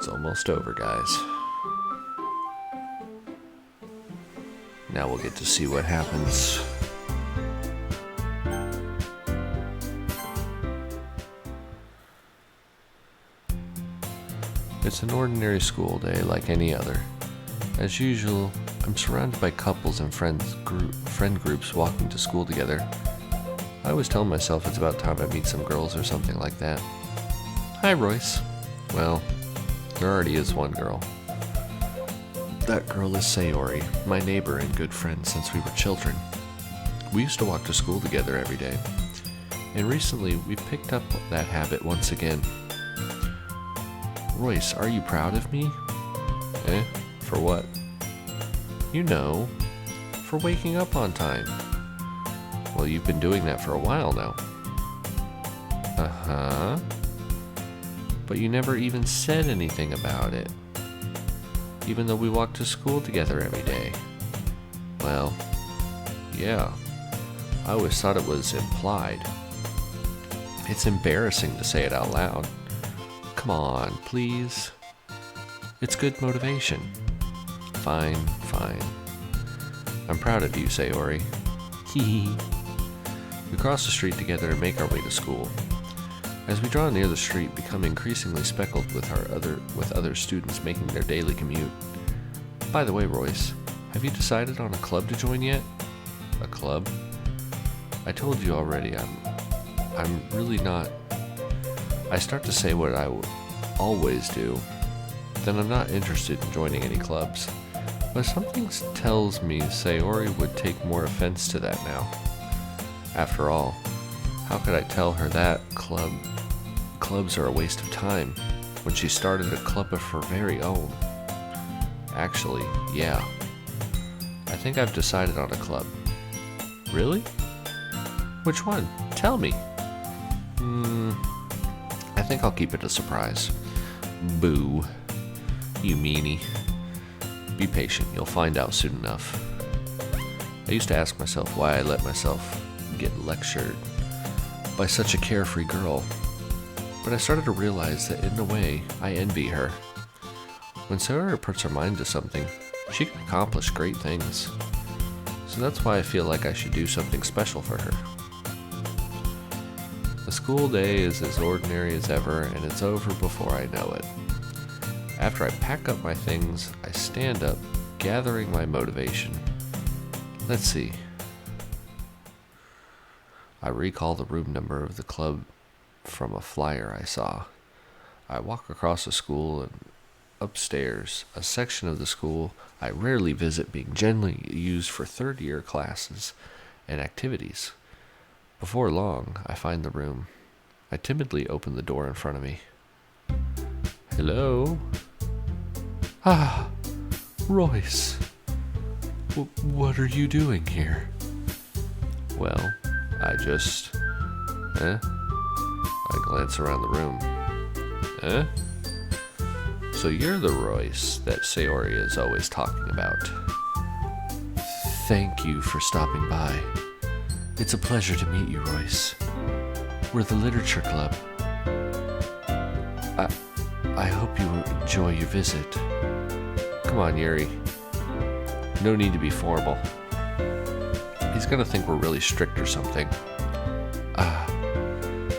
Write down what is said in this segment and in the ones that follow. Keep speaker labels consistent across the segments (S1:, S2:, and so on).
S1: It's almost over, guys. Now we'll get to see what happens. It's an ordinary school day like any other. As usual, I'm surrounded by couples and friend groups walking to school together. I always tell myself it's about time I meet some girls or something like that. Hi, Royce. Well, there already is one girl. That girl is Sayori, my neighbor and good friend since we were children. We used to walk to school together every day, and recently we've picked up that habit once again. Royce, are you proud of me? For what? You know, for waking up on time. Well, you've been doing that for a while now. Uh-huh. But you never even said anything about it, even though we walk to school together every day. Well, yeah, I always thought it was implied. It's embarrassing to say it out loud. Come on, please. It's good motivation. Fine. I'm proud of you, Sayori. Hee. We cross the street together and make our way to school. As we draw near the street, become increasingly speckled with other students making their daily commute. By the way, Royce, have you decided on a club to join yet? A club? I told you already, I'm really not. I start to say what I always do, then I'm not interested in joining any clubs. But something tells me Sayori would take more offense to that now. After all, how could I tell her that clubs are a waste of time when she started a club of her very own? Actually, yeah. I think I've decided on a club. Really? Which one? Tell me. I think I'll keep it a surprise. Boo. You meanie. Be patient, you'll find out soon enough. I used to ask myself why I let myself get lectured by such a carefree girl, but I started to realize that in a way, I envy her. When Sayori puts her mind to something, she can accomplish great things. So that's why I feel like I should do something special for her. The school day is as ordinary as ever, and it's over before I know it. After I pack up my things, I stand up, gathering my motivation. Let's see. I recall the room number of the club from a flyer I saw. I walk across the school and upstairs, a section of the school I rarely visit being generally used for third-year classes and activities. Before long, I find the room. I timidly open the door in front of me. Hello? Ah, Royce. What are you doing here? Well, I just... I glance around the room. So you're the Royce that Sayori is always talking about. Thank you for stopping by. It's a pleasure to meet you, Royce. We're the Literature Club. I hope you enjoy your visit. Come on, Yuri. No need to be formal. He's gonna think we're really strict or something.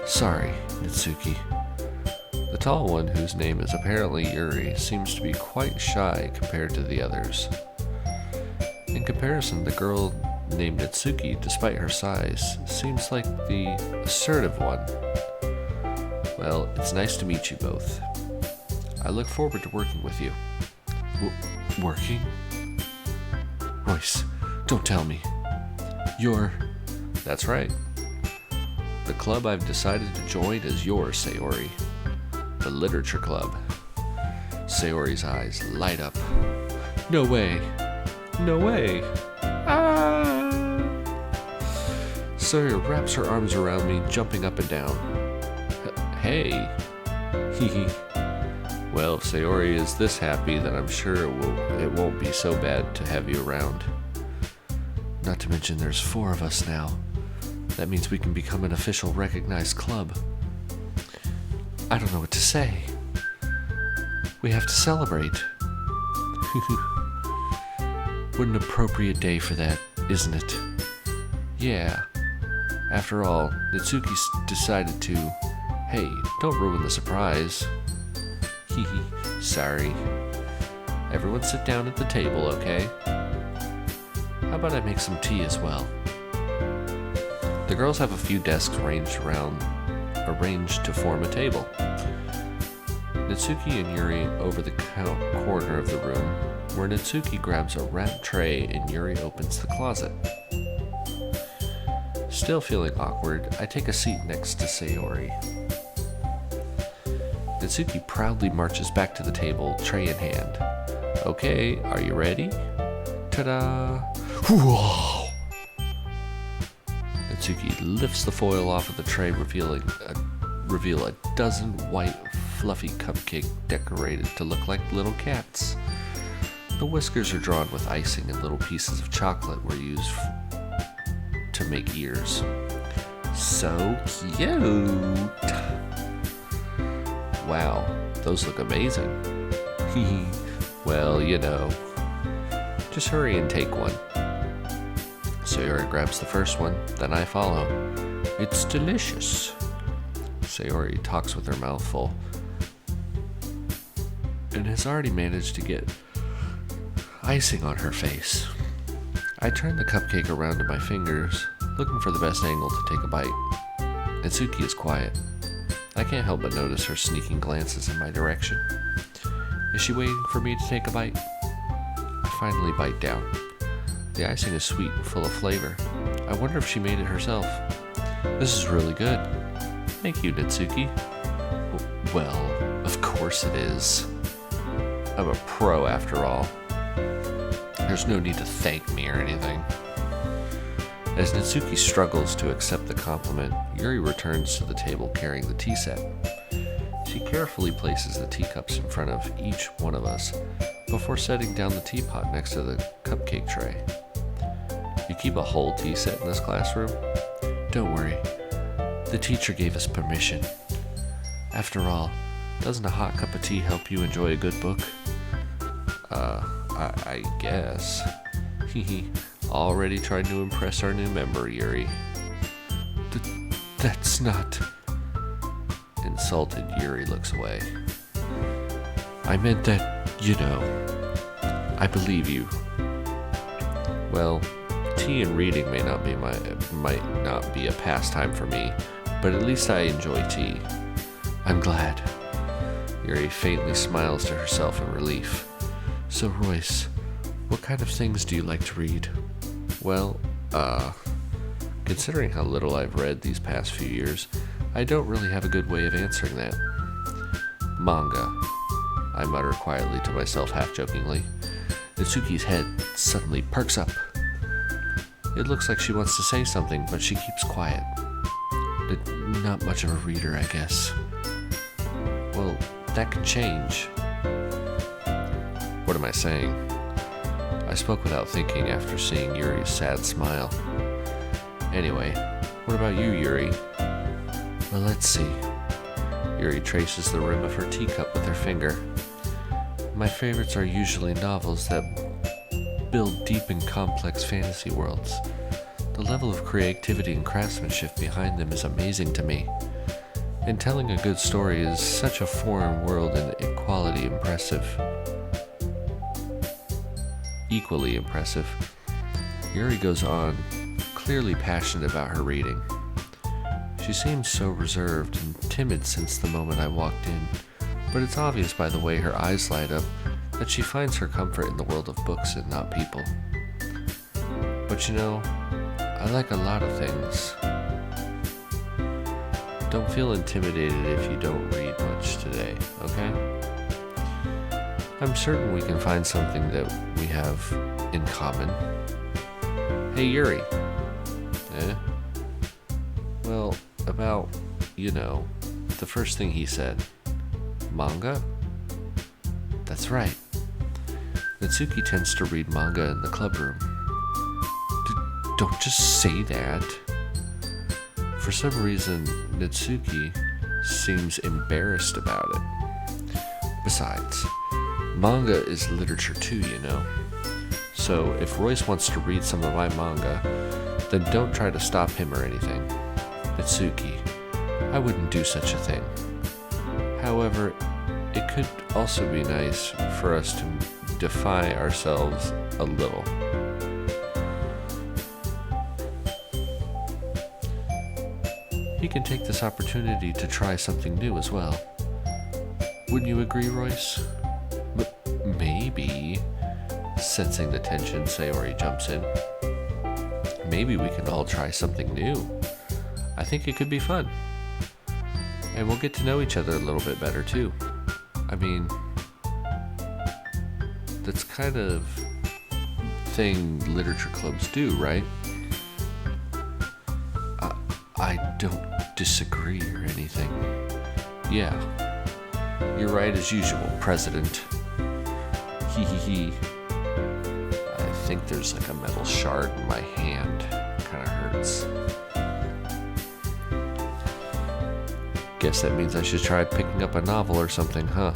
S1: Sorry, Natsuki. The tall one, whose name is apparently Yuri, seems to be quite shy compared to the others. In comparison, the girl named Natsuki, despite her size, seems like the assertive one. Well, it's nice to meet you both. I look forward to working with you. Working? Royce, don't tell me. That's right. The club I've decided to join is yours, Sayori. The Literature Club. Sayori's eyes light up. No way. No way. Ah! Sayori wraps her arms around me, jumping up and down. Hey. Hee. Well, if Sayori is this happy, then I'm sure it won't be so bad to have you around. Not to mention there's 4 of us now. That means we can become an official recognized club. I don't know what to say. We have to celebrate. What an appropriate day for that, isn't it? Yeah. After all, Natsuki decided to... Hey, don't ruin the surprise. Hehe, sorry. Everyone sit down at the table, okay? How about I make some tea as well? The girls have a few desks arranged to form a table. Natsuki and Yuri over the corner of the room, where Natsuki grabs a wrapped tray and Yuri opens the closet. Still feeling awkward, I take a seat next to Sayori. Natsuki proudly marches back to the table, tray in hand. Okay, are you ready? Ta-da! Whoa! Natsuki lifts the foil off of the tray, reveal a dozen white, fluffy cupcakes decorated to look like little cats. The whiskers are drawn with icing, and little pieces of chocolate were used to make ears. So cute! Wow, those look amazing. Well, you know. Just hurry and take one. Sayori grabs the first one, then I follow. It's delicious. Sayori talks with her mouth full and has already managed to get icing on her face. I turn the cupcake around in my fingers, looking for the best angle to take a bite. Natsuki is quiet. I can't help but notice her sneaking glances in my direction. Is she waiting for me to take a bite? I finally bite down. The icing is sweet and full of flavor. I wonder if she made it herself. This is really good. Thank you, Natsuki. Well, of course it is. I'm a pro after all. There's no need to thank me or anything. As Natsuki struggles to accept the compliment, Yuri returns to the table carrying the tea set. She carefully places the teacups in front of each one of us before setting down the teapot next to the cupcake tray. You keep a whole tea set in this classroom? Don't worry. The teacher gave us permission. After all, doesn't a hot cup of tea help you enjoy a good book? I guess. Hehe. Already trying to impress our new member, Yuri. That's not... Insulted, Yuri looks away. I meant that, you know, I believe you. Well, tea and reading might not be a pastime for me, but at least I enjoy tea. I'm glad. Yuri faintly smiles to herself in relief. So, Royce, what kind of things do you like to read? Well, considering how little I've read these past few years, I don't really have a good way of answering that. Manga, I mutter quietly to myself half-jokingly. Natsuki's head suddenly perks up. It looks like she wants to say something, but she keeps quiet. Not much of a reader, I guess. Well, that can change. What am I saying? I spoke without thinking after seeing Yuri's sad smile. Anyway, what about you, Yuri? Well, let's see. Yuri traces the rim of her teacup with her finger. My favorites are usually novels that build deep and complex fantasy worlds. The level of creativity and craftsmanship behind them is amazing to me. And telling a good story is such a foreign world and equally impressive. Yuri goes on, clearly passionate about her reading. She seems so reserved and timid since the moment I walked in, but it's obvious by the way her eyes light up that she finds her comfort in the world of books and not people. But you know, I like a lot of things. Don't feel intimidated if you don't read much today, okay? I'm certain we can find something that we have in common. Hey, Yuri. Well, about, you know, the first thing he said. Manga? That's right. Natsuki tends to read manga in the club room. Don't just say that. For some reason, Natsuki seems embarrassed about it. Besides, manga is literature too, you know. So if Royce wants to read some of my manga, then don't try to stop him or anything. Natsuki, I wouldn't do such a thing. However, it could also be nice for us to defy ourselves a little. He can take this opportunity to try something new as well. Wouldn't you agree, Royce? Maybe. Sensing the tension, Sayori jumps in. Maybe we can all try something new. I think it could be fun. And we'll get to know each other a little bit better too. I mean, that's kind of thing literature clubs do, right? I don't disagree or anything. Yeah, you're right as usual, President. Hee hee hee. I think there's like a metal shard in my hand. Kinda hurts. Guess that means I should try picking up a novel or something, huh?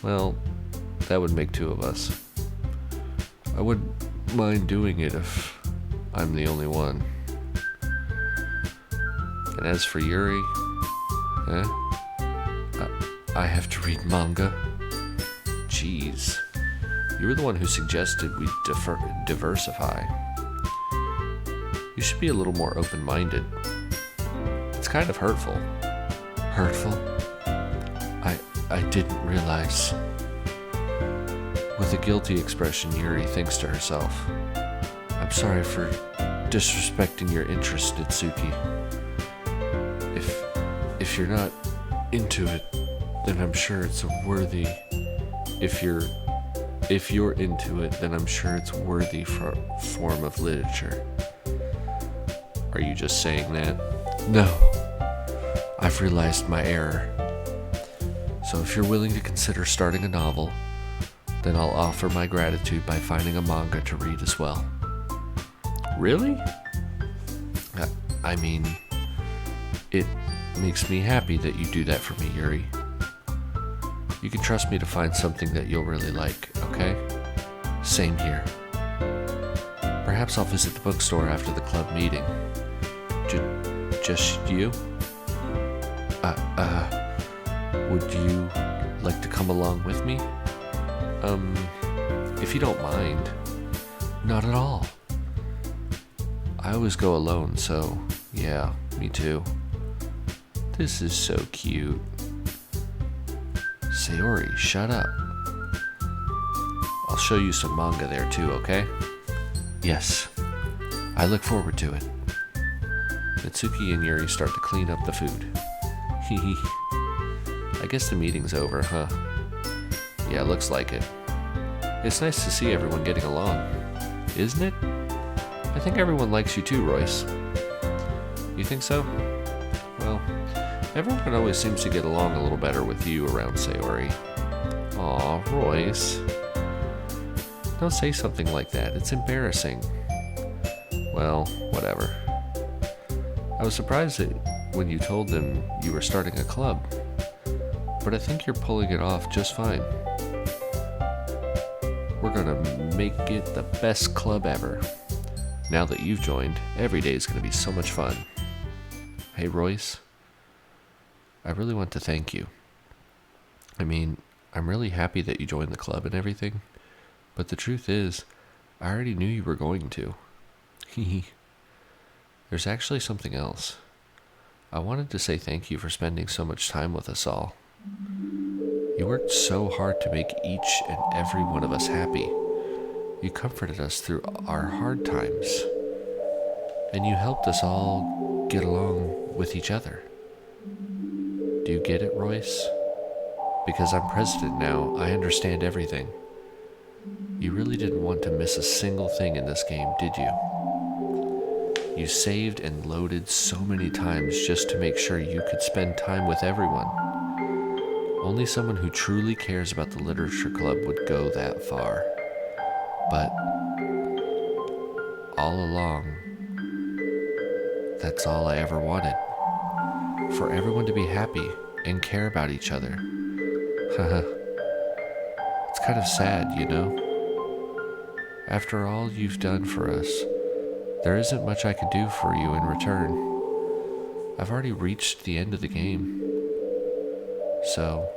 S1: Well, that would make two of us. I wouldn't mind doing it if I'm the only one. And as for Yuri, I have to read manga? Jeez. You were the one who suggested we diversify. You should be a little more open-minded. It's kind of hurtful. Hurtful? I didn't realize. With a guilty expression, Yuri thinks to herself, I'm sorry for disrespecting your interest, Natsuki. If you're not into it, then I'm sure it's a worthy... If you're into it, then I'm sure it's worthy form of literature. Are you just saying that? No. I've realized my error. So if you're willing to consider starting a novel, then I'll offer my gratitude by finding a manga to read as well. Really? I mean, it makes me happy that you do that for me, Yuri. You can trust me to find something that you'll really like, okay? Same here. Perhaps I'll visit the bookstore after the club meeting. Just you? Would you like to come along with me? If you don't mind. Not at all. I always go alone, so yeah, me too. This is so cute. Sayori, shut up. I'll show you some manga there too, okay? Yes. I look forward to it. Natsuki and Yuri start to clean up the food. Hehe. I guess the meeting's over, huh? Yeah, looks like it. It's nice to see everyone getting along, isn't it? I think everyone likes you too, Royce. You think so? Well, everyone always seems to get along a little better with you around Sayori. Aw, Royce. Don't say something like that. It's embarrassing. Well, whatever. I was surprised that when you told them you were starting a club, but I think you're pulling it off just fine. We're gonna make it the best club ever. Now that you've joined, every day is gonna be so much fun. Hey, Royce. I really want to thank you. I mean, I'm really happy that you joined the club and everything, but the truth is, I already knew you were going to. There's actually something else. I wanted to say thank you for spending so much time with us all. You worked so hard to make each and every one of us happy. You comforted us through our hard times, and you helped us all get along with each other. Do you get it, Royce? Because I'm president now, I understand everything. You really didn't want to miss a single thing in this game, did you? You saved and loaded so many times just to make sure you could spend time with everyone. Only someone who truly cares about the literature club would go that far. But all along, that's all I ever wanted. For everyone to be happy and care about each other. Haha. It's kind of sad, you know? After all you've done for us, there isn't much I can do for you in return. I've already reached the end of the game. So,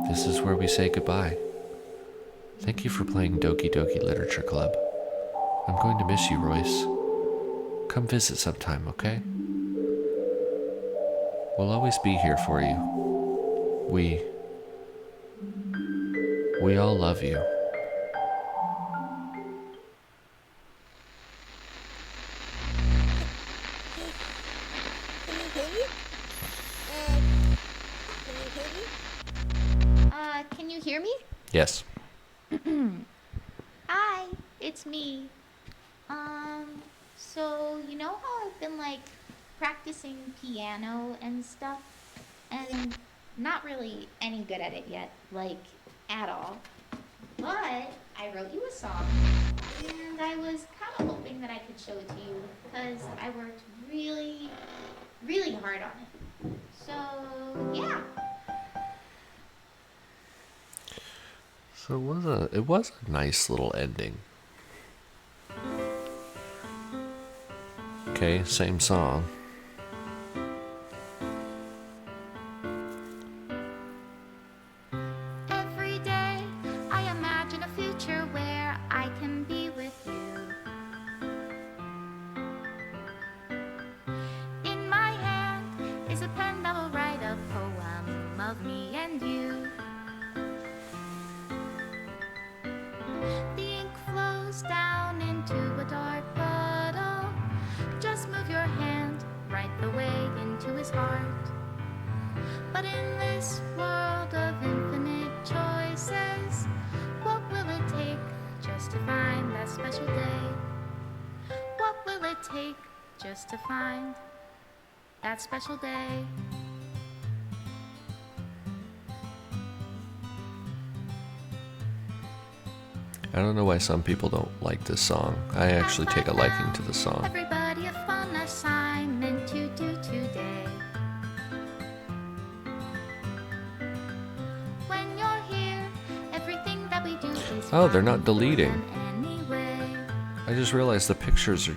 S1: this is where we say goodbye. Thank you for playing Doki Doki Literature Club. I'm going to miss you, Royce. Come visit sometime, okay? We'll always be here for you. We all love you.
S2: Can you hear me?
S1: Yes.
S2: Hi, it's me. So you know how I've been practicing piano and stuff, and not really any good at it yet, at all. But I wrote you a song, and I was kind of hoping that I could show it to you because I worked really, really hard on it. So yeah.
S1: So it was a nice little ending. Okay, same song.
S2: Every day I imagine a future where I can be with you. In my hand is a pen that will write a poem of me and you. The ink flows down into a dark puddle. Just move your hand right the way into his heart. But in this world of infinite choices, what will it take just to find that special day? What will it take just to find that special day?
S1: I don't know why some people don't like this song. I actually take a liking to the song.
S2: Everybody a fun assignment to do today. When you're here, everything that we do is
S1: Oh, they're not deleting.
S2: anyway.
S1: I just realized the pictures are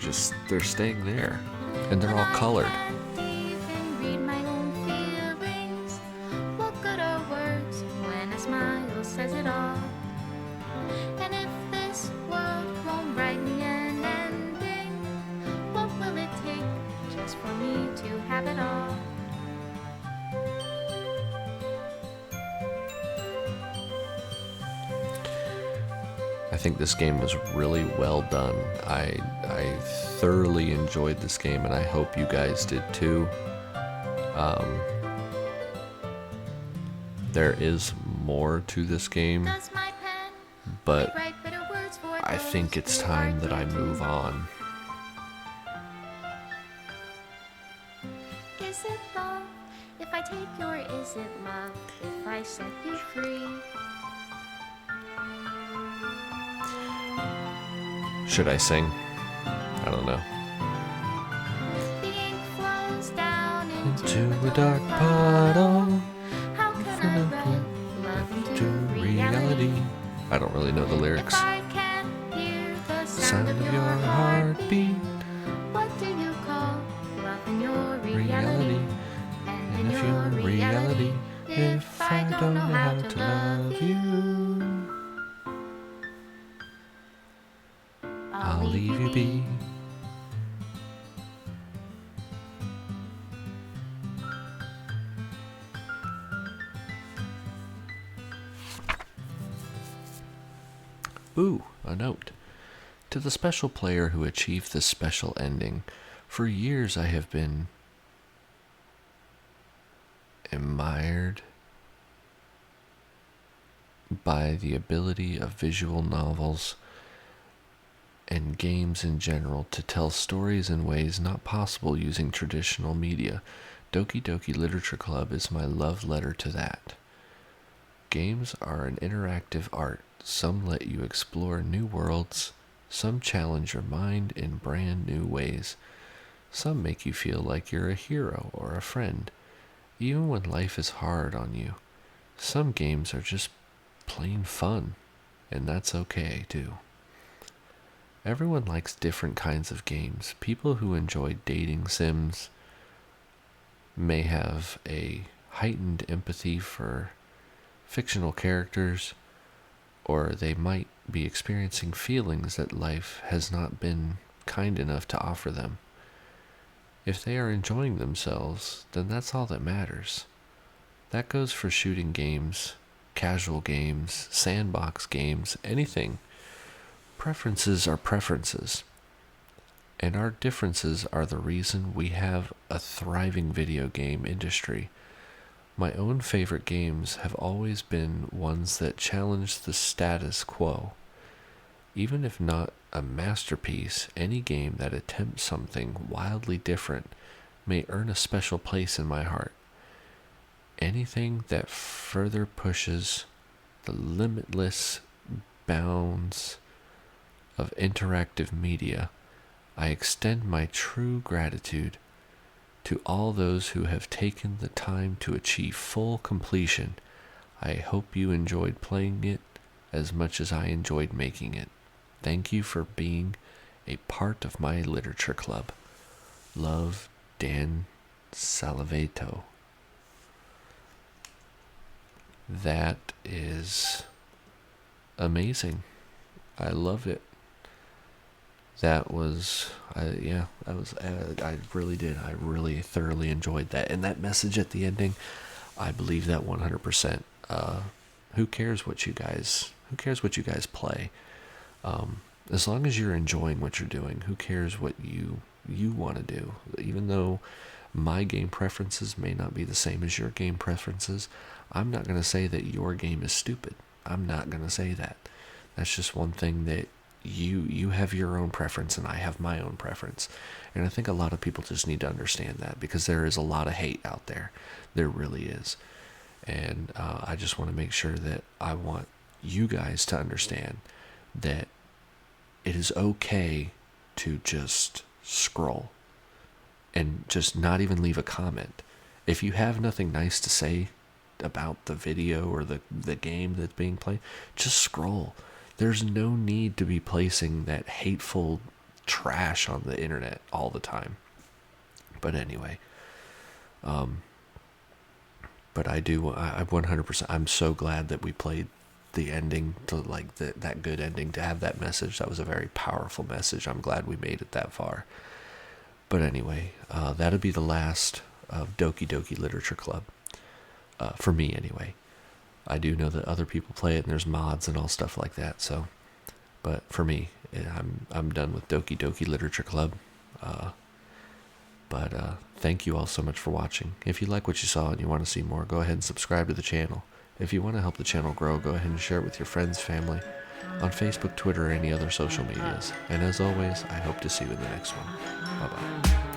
S1: they're staying there. And they're all colored.
S2: Even read my own feelings. What good are words when a smile says it all? And if this world won't write me an ending, what will it take just for me to have it all?
S1: I think this game was really well done. I thoroughly enjoyed this game, and I hope you guys did too. There is more to this game,
S2: Does my pen
S1: but
S2: write better words for
S1: I
S2: those
S1: think it's
S2: who
S1: time
S2: are
S1: that I
S2: good
S1: move
S2: to
S1: on.
S2: Is it love if I take your is it love if I set you free?
S1: Should I sing? I don't know.
S2: The ink flows down
S1: Into a dark puddle,
S2: How can I write love into
S1: to
S2: reality?
S1: I don't really know the
S2: If
S1: lyrics.
S2: I can't hear the
S1: Sound of your heartbeat,
S2: what do you call love in your reality?
S1: reality.
S2: And
S1: And
S2: in
S1: if
S2: your
S1: you're
S2: reality,
S1: reality, if I don't know how to love you, I'll leave you be. Ooh, a note. To the special player who achieved this special ending, for years I have been admired by the ability of visual novels and games in general to tell stories in ways not possible using traditional media. Doki Doki Literature Club is my love letter to that. Games are an interactive art. Some let you explore new worlds. Some challenge your mind in brand new ways. Some make you feel like you're a hero or a friend, even when life is hard on you. some games are just plain fun, and that's okay too. Everyone likes different kinds of games. People who enjoy dating sims may have a heightened empathy for fictional characters, or they might be experiencing feelings that life has not been kind enough to offer them. If they are enjoying themselves, then that's all that matters. That goes for shooting games, casual games, sandbox games, anything. Preferences are preferences. And our differences are the reason we have a thriving video game industry. My own favorite games have always been ones that challenge the status quo. Even if not a masterpiece, any game that attempts something wildly different may earn a special place in my heart. Anything that further pushes the limitless bounds of interactive media, I extend my true gratitude to all those who have taken the time to achieve full completion. I hope you enjoyed playing it as much as I enjoyed making it. Thank you for being a part of my literature club. Love, Dan Salivato. That is amazing. I love it. That was, I really did. I really thoroughly enjoyed that. And that message at the ending, I believe that 100%. Who cares what you guys play? As long as you're enjoying what you're doing, who cares what you want to do? Even though my game preferences may not be the same as your game preferences, I'm not going to say that your game is stupid. I'm not going to say that. That's just one thing that you have your own preference and I have my own preference. And I think a lot of people just need to understand that, because there is a lot of hate out there. There really is. And I just want to make sure that I want you guys to understand that it is okay to just scroll and just not even leave a comment. If you have nothing nice to say about the video or the game that's being played, just scroll. There's no need to be placing that hateful trash on the internet all the time. But anyway, but I 100%, I'm so glad that we played the ending, to like that good ending, to have that message. That was a very powerful message. I'm glad we made it that far. But anyway, that'll be the last of Doki Doki Literature Club. For me anyway. I do know that other people play it and there's mods and all stuff like that. So, but for me, I'm done with Doki Doki Literature Club. But thank you all so much for watching. If you like what you saw and you want to see more, go ahead and subscribe to the channel. If you want to help the channel grow, go ahead and share it with your friends, family, on Facebook, Twitter, or any other social medias. And as always, I hope to see you in the next one. Bye-bye.